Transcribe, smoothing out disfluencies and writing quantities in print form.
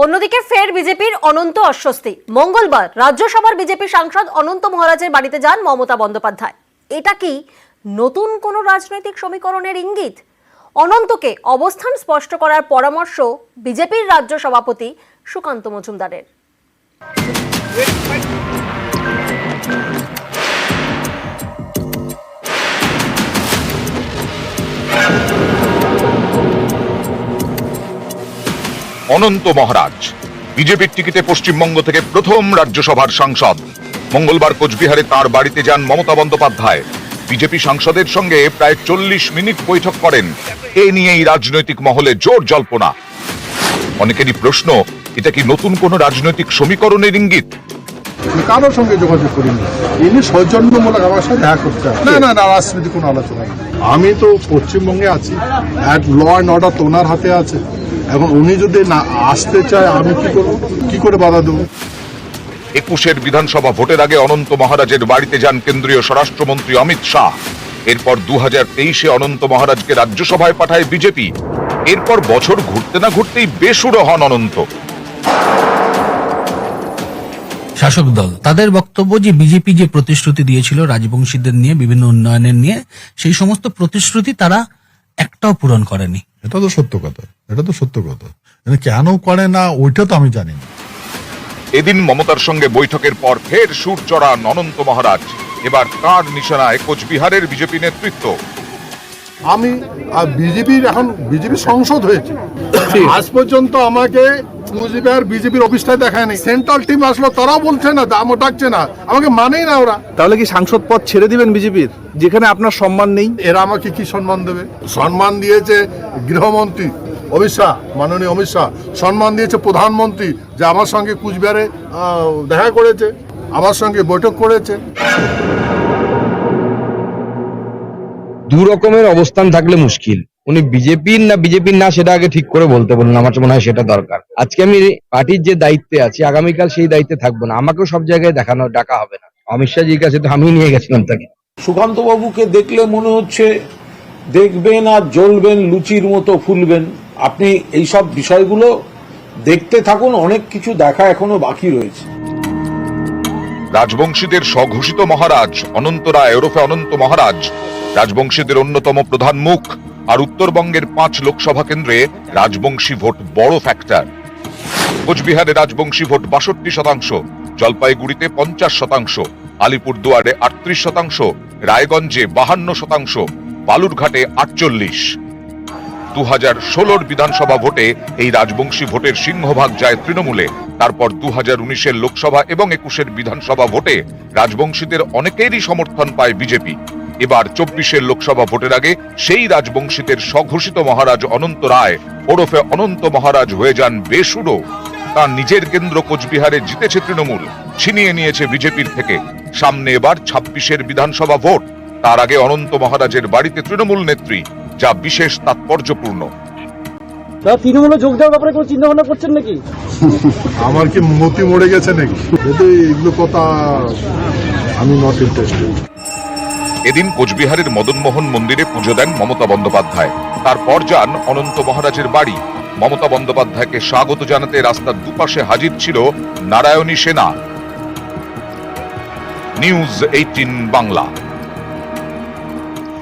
অন্যদিকে ফের বিজেপির অনন্ত অস্বস্তি। মঙ্গলবার রাজ্যসভার বিজেপি সাংসদ অনন্ত মহারাজের বাড়িতে যান মমতা বন্দ্যোপাধ্যায়। এটা কি নতুন কোনো রাজনৈতিক সমীকরণের ইঙ্গিত? অনন্তকে অবস্থান স্পষ্ট করার পরামর্শ বিজেপির রাজ্য সভাপতি সুকান্ত মজুমদারের। অনন্ত মহারাজ বিজেপির টিকিটে পশ্চিমবঙ্গ থেকে প্রথম রাজ্যসভার সাংসদ। মঙ্গলবার কোচবিহারে তার বাড়িতে যান মমতা বন্দ্যোপাধ্যায়। বিজেপি সাংসদের সঙ্গে প্রায় 40 মিনিট বৈঠক করেন। এ নিয়েই রাজনৈতিক মহলে জোর জল্পনা। অনেকেরই প্রশ্ন, এটা কি নতুন কোন রাজনৈতিক সমীকরণের ইঙ্গিত? কারোর সঙ্গে যোগাযোগ করিনি, ইনি সৌজন্যমূলক আমার সাথে দেখা করতে না রাজনীতি কোনো আলোচনা নেই। আমি তো পশ্চিমবঙ্গে আছি, ল অ্যান্ড অর্ডার তো ওনার হাতে আছে। এখন উনি যদি না আসতে চায় আমি কি করবো, কি করে বাধা দেবো? 21-এর বিধানসভা ভোটের আগে অনন্ত মহারাজের বাড়িতে যান কেন্দ্রীয় স্বরাষ্ট্রমন্ত্রী অমিত শাহ। এরপর 2023-এ অনন্ত মহারাজকে রাজ্যসভায় পাঠায় বিজেপি। এরপর বছর ঘুরতে না ঘুরতেই বেসুরো হন অনন্ত। শাসক দল তাদের বক্তব্য যে বিজেপি যে প্রতিশ্রুতি দিয়েছিল রাজবংশীদের নিয়ে, বিভিন্ন উন্নয়নের নিয়ে, সেই সমস্ত প্রতিশ্রুতি তারা একটাও পূরণ করেনি। এটা তো সত্য কথা, কেন করে না ওইটা তো আমি জানি না। এদিন মমতার সঙ্গে বৈঠকের পর ফের সুর চড়ান অনন্ত মহারাজ। এবার কার নিশানায় কোচবিহারের বিজেপি নেতৃত্ব। আমি বিজেপি সংসদ হয়েছে, আজ পর্যন্ত আমাকে কুচবিহার বিজেপির অফিসটাই দেখায়নি। সেন্ট্রাল টিম আসলো, তারাও বলছে না, দামও ডাকছে না, আমাকে মানেই না ওরা। তাহলে কি সাংসদ পদ ছেড়ে দিবেন বিজেপির, যেখানে আপনার সম্মান নেই? এরা আমাকে কি সম্মান দেবে? সম্মান দিয়েছে গৃহমন্ত্রী অমিত শাহ, মাননীয় অমিত শাহ। সম্মান দিয়েছে প্রধানমন্ত্রী, যে আমার সঙ্গে কুচবিহারে দেখা করেছে, আমার সঙ্গে বৈঠক করেছে। দু রকমের অবস্থান থাকলে মুশকিল। উনি বিজেপির না সেটা আগে ঠিক করে বলতে বলুন, আমার মনে হয় সেটা দরকার। আজকে আমি পার্টির যে দায়িত্বে আছি, আগামীকাল সেই দায়িত্বে থাকবো না, আমাকেও সব জায়গায় ডাকা হবে না। অমিত শাহজির কাছে তো আমি নিয়ে গেছিলাম তাকে। সুকান্ত বাবুকে দেখলে মনে হচ্ছে দেখবেন আর জ্বলবেন, লুচির মতো ফুলবেন। আপনি এইসব বিষয়গুলো দেখতে থাকুন, অনেক কিছু দেখা এখনো বাকি রয়েছে। রাজবংশীদের স্বঘোষিত মহারাজ অনন্ত রায় ওরফে অনন্ত মহারাজ রাজবংশীদের অন্যতম প্রধান মুখ। আর উত্তরবঙ্গের 5 লোকসভা কেন্দ্রে রাজবংশী ভোট বড় ফ্যাক্টর। কোচবিহারে রাজবংশী ভোট 62%, জলপাইগুড়িতে 50%, আলিপুরদুয়ারে 38%, রায়গঞ্জে 52%, বালুরঘাটে 48%। 2016-র বিধানসভা ভোটে এই রাজবংশী ভোটের সিংহভাগ যায় তৃণমূলে। তারপর 2019-এর লোকসভা এবং 21-এর বিধানসভা ভোটে রাজবংশীদের অনেকেরই সমর্থন পায় বিজেপি। এবার 24-এর লোকসভা ভোটের আগে সেই রাজবংশীদের স্বঘোষিত মহারাজ অনন্ত রায় ওরফে অনন্ত মহারাজ হয়ে যান বেসুরো। তার নিজের কেন্দ্র কোচবিহারে জিতেছে তৃণমূল, ছিনিয়ে নিয়েছে বিজেপির থেকে। সামনে এবার 26-এর বিধানসভা ভোট। তার আগে অনন্ত মহারাজের বাড়িতে তৃণমূল নেত্রী, যা বিশেষ তাৎপর্যপূর্ণ। তৃণমূলে যোগ দেওয়ার ব্যাপারে কোনো চিন্তা ভাবনা করছেন নাকি? আমার কি মতি মরে গেছে নাকি? এগুলো কথা আমি নট ইন্টারেস্টেড। এদিন কোচবিহারের মদনমোহন মন্দিরে পুজো দেন মমতা বন্দ্যোপাধ্যায়। তারপর যান অনন্ত মহারাজের বাড়ি। মমতা বন্দ্যোপাধ্যায়কে স্বাগত জানাতে রাস্তার দুপাশে হাজির ছিল নারায়ণী সেনা। নিউজ 18 বাংলা।